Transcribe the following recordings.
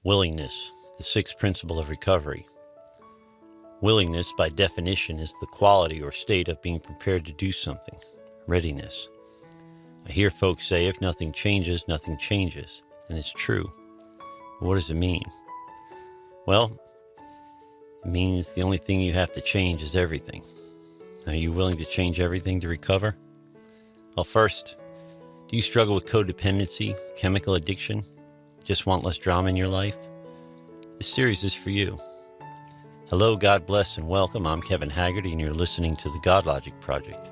Willingness, the sixth principle of recovery. Willingness, by definition, is the quality or state of being prepared to do something. Readiness. I hear folks say, if nothing changes, nothing changes. And it's true. But what does it mean? Well, it means the only thing you have to change is everything. Are you willing to change everything to recover? Well, first, do you struggle with codependency, chemical addiction? Just want less drama in your life? This series is for you. Hello, God bless, and welcome. I'm Kevin Haggerty, and you're listening to the God Logic Project.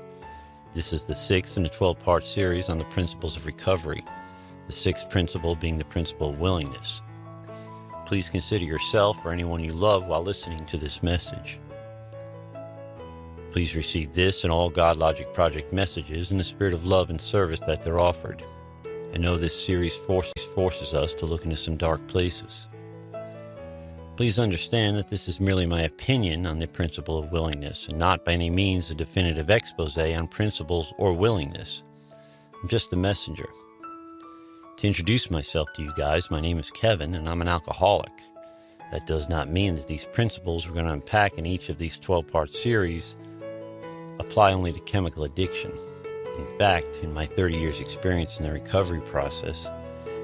This is the 6th in a 12-part series on the principles of recovery, the sixth principle being the principle of willingness. Please consider yourself or anyone you love while listening to this message. Please receive this and all God Logic Project messages in the spirit of love and service that they're offered. I know this series forces us to look into some dark places. Please understand that this is merely my opinion on the principle of willingness, and not by any means a definitive expose on principles or willingness. I'm just the messenger. To introduce myself to you guys, my name is Kevin, and I'm an alcoholic. That does not mean that these principles we're going to unpack in each of these 12-part series apply only to chemical addiction. In fact, in my 30 years experience in the recovery process,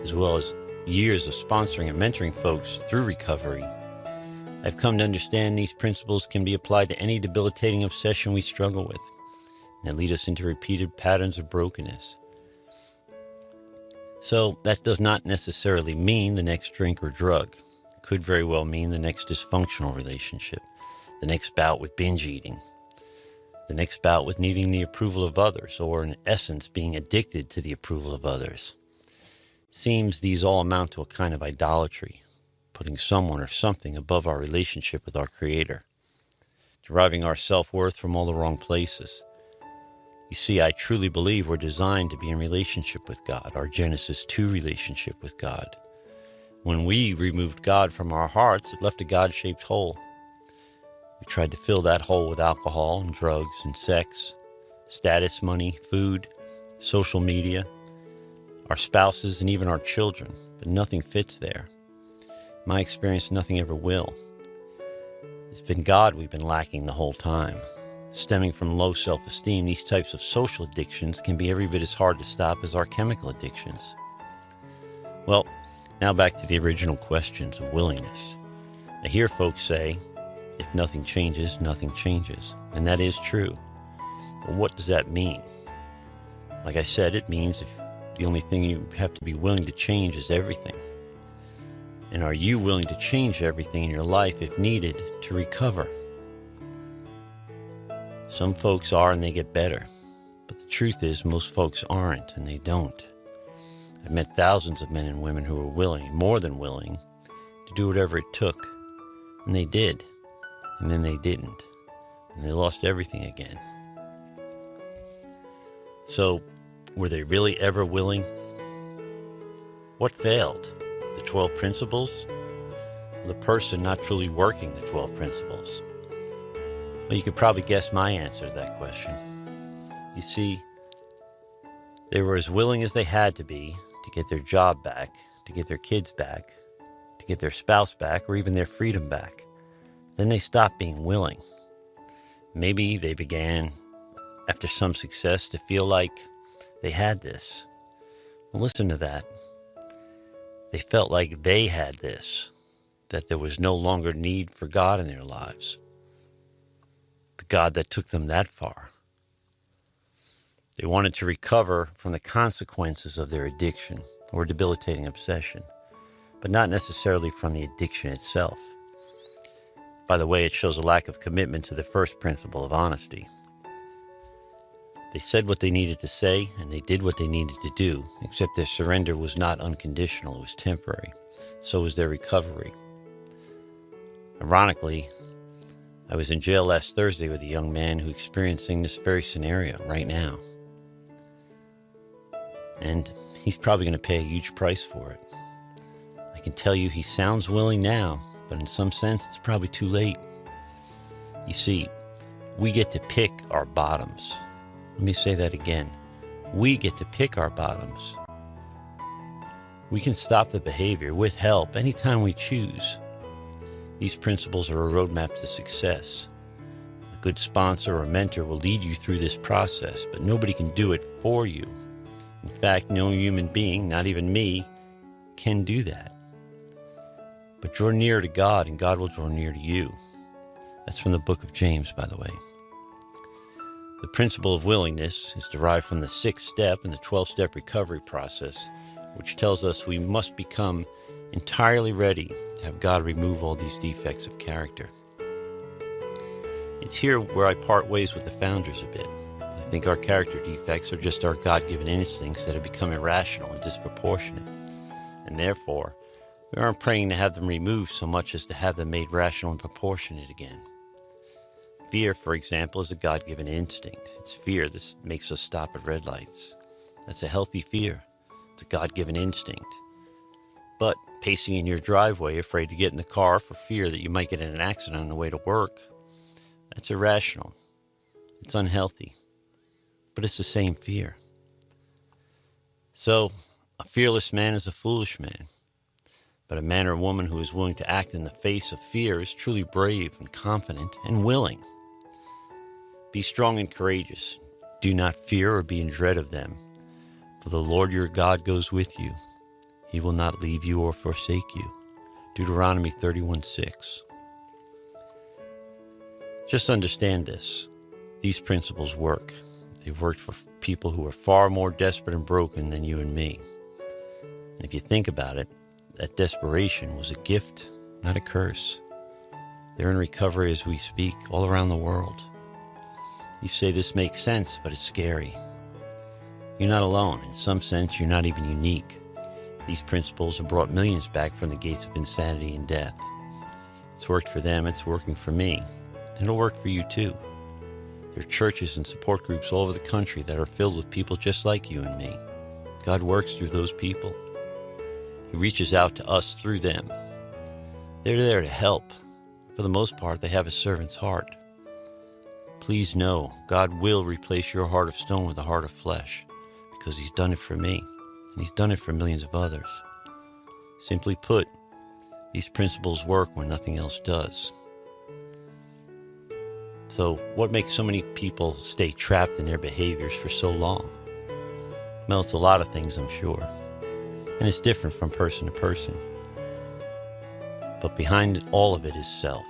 as well as years of sponsoring and mentoring folks through recovery, I've come to understand these principles can be applied to any debilitating obsession we struggle with that lead us into repeated patterns of brokenness. So that does not necessarily mean the next drink or drug. It could very well mean the next dysfunctional relationship, the next bout with binge eating, the next bout with needing the approval of others, or in essence, being addicted to the approval of others. Seems these all amount to a kind of idolatry, putting someone or something above our relationship with our Creator, deriving our self-worth from all the wrong places. You see, I truly believe we're designed to be in relationship with God, our Genesis 2 relationship with God. When we removed God from our hearts, it left a God-shaped hole. We tried to fill that hole with alcohol and drugs and sex, status, money, food, social media, our spouses, and even our children, but nothing fits there. In my experience, nothing ever will. It's been God we've been lacking the whole time. Stemming from low self-esteem, these types of social addictions can be every bit as hard to stop as our chemical addictions. Well, now back to the original questions of willingness. I hear folks say, if nothing changes, nothing changes. And that is true. But what does that mean? Like I said, it means if the only thing you have to be willing to change is everything. And are you willing to change everything in your life if needed to recover? Some folks are and they get better. But the truth is most folks aren't and they don't. I've met thousands of men and women who were willing, more than willing, to do whatever it took. And they did. And then they didn't. And they lost everything again. So, were they really ever willing? What failed? The 12 principles? Or the person not truly working the 12 principles? Well, you could probably guess my answer to that question. You see, they were as willing as they had to be to get their job back, to get their kids back, to get their spouse back, or even their freedom back. Then they stopped being willing. Maybe they began, after some success, to feel like they had this. Well, listen to that. They felt like they had this, that there was no longer need for God in their lives. The God that took them that far. They wanted to recover from the consequences of their addiction or debilitating obsession, but not necessarily from the addiction itself. By the way, it shows a lack of commitment to the first principle of honesty. They said what they needed to say, and they did what they needed to do, except their surrender was not unconditional, it was temporary. So was their recovery. Ironically, I was in jail last Thursday with a young man who's experiencing this very scenario right now. And he's probably going to pay a huge price for it. I can tell you he sounds willing now, but in some sense, it's probably too late. You see, we get to pick our bottoms. Let me say that again. We get to pick our bottoms. We can stop the behavior with help anytime we choose. These principles are a roadmap to success. A good sponsor or mentor will lead you through this process, but nobody can do it for you. In fact, no human being, not even me, can do that. But draw near to God, and God will draw near to you. That's from the book of James, by the way. The principle of willingness is derived from the 6th step in the 12-step recovery process, which tells us we must become entirely ready to have God remove all these defects of character. It's here where I part ways with the founders a bit. I think our character defects are just our God-given instincts that have become irrational and disproportionate, and therefore we aren't praying to have them removed so much as to have them made rational and proportionate again. Fear, for example, is a God-given instinct. It's fear that makes us stop at red lights. That's a healthy fear. It's a God-given instinct. But pacing in your driveway, afraid to get in the car for fear that you might get in an accident on the way to work, that's irrational. It's unhealthy. But it's the same fear. So, a fearless man is a foolish man. But a man or woman who is willing to act in the face of fear is truly brave and confident and willing. Be strong and courageous. Do not fear or be in dread of them. For the Lord your God goes with you. He will not leave you or forsake you. Deuteronomy 31:6. Just understand this. These principles work. They've worked for people who are far more desperate and broken than you and me. And if you think about it, that desperation was a gift, not a curse. They're in recovery as we speak, all around the world. You say this makes sense, but it's scary. You're not alone. In some sense, you're not even unique. These principles have brought millions back from the gates of insanity and death. It's worked for them, it's working for me. It'll work for you too. There are churches and support groups all over the country that are filled with people just like you and me. God works through those people. He reaches out to us through them. They're there to help. For the most part, they have a servant's heart. Please know, God will replace your heart of stone with a heart of flesh, because He's done it for me, and He's done it for millions of others. Simply put, these principles work when nothing else does. So, what makes so many people stay trapped in their behaviors for so long? Well, it's a lot of things, I'm sure. And it's different from person to person. But behind all of it is self.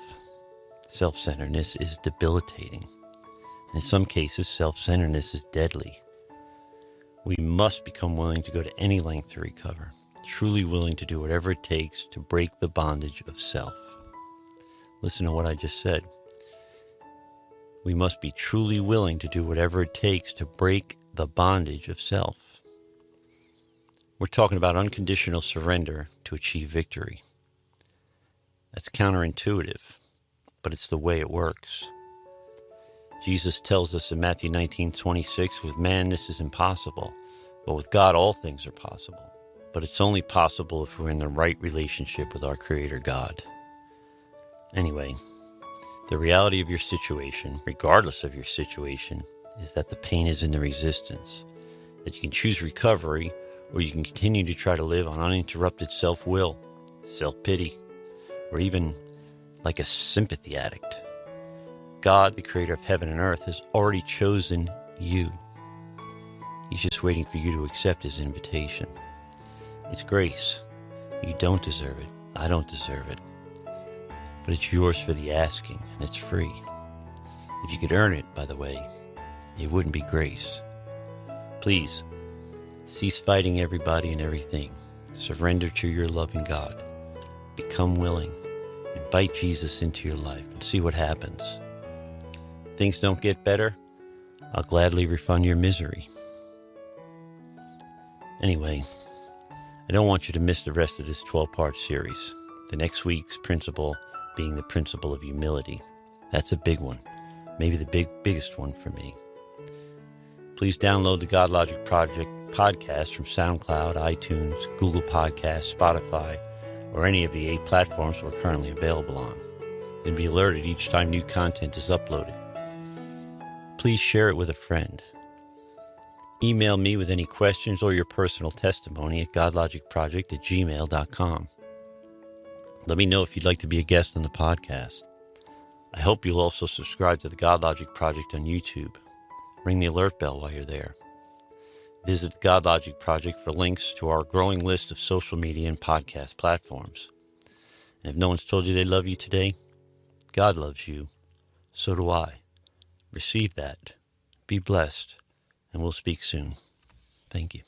Self-centeredness is debilitating. And in some cases, self-centeredness is deadly. We must become willing to go to any length to recover, truly willing to do whatever it takes to break the bondage of self. Listen to what I just said. We must be truly willing to do whatever it takes to break the bondage of self. We're talking about unconditional surrender to achieve victory. That's counterintuitive, but it's the way it works. Jesus tells us in Matthew 19:26, with man this is impossible, but with God all things are possible. But it's only possible if we're in the right relationship with our Creator God. Anyway, the reality of your situation, regardless of your situation, is that the pain is in the resistance, that you can choose recovery, or you can continue to try to live on uninterrupted self-will, self-pity, or even like a sympathy addict. God, the creator of heaven and earth, has already chosen you. He's just waiting for you to accept his invitation. It's grace. You don't deserve it. I don't deserve it. But it's yours for the asking, and it's free. If you could earn it, by the way, it wouldn't be grace. Please, cease fighting everybody and everything. Surrender to your loving God. Become willing. Invite Jesus into your life and see what happens. If things don't get better, I'll gladly refund your misery. Anyway, I don't want you to miss the rest of this 12-part series. The next week's principle being the principle of humility. That's a big one. Maybe the biggest one for me. Please download the God Logic Project podcast from SoundCloud, iTunes, Google Podcasts, Spotify, or any of the 8 platforms we're currently available on. You'll be alerted each time new content is uploaded. Please share it with a friend. Email me with any questions or your personal testimony at godlogicproject@gmail.com. Let me know if you'd like to be a guest on the podcast. I hope you'll also subscribe to the God Logic Project on YouTube. Ring the alert bell while you're there. Visit the God Logic Project for links to our growing list of social media and podcast platforms. And if no one's told you they love you today, God loves you. So do I. Receive that. Be blessed. And we'll speak soon. Thank you.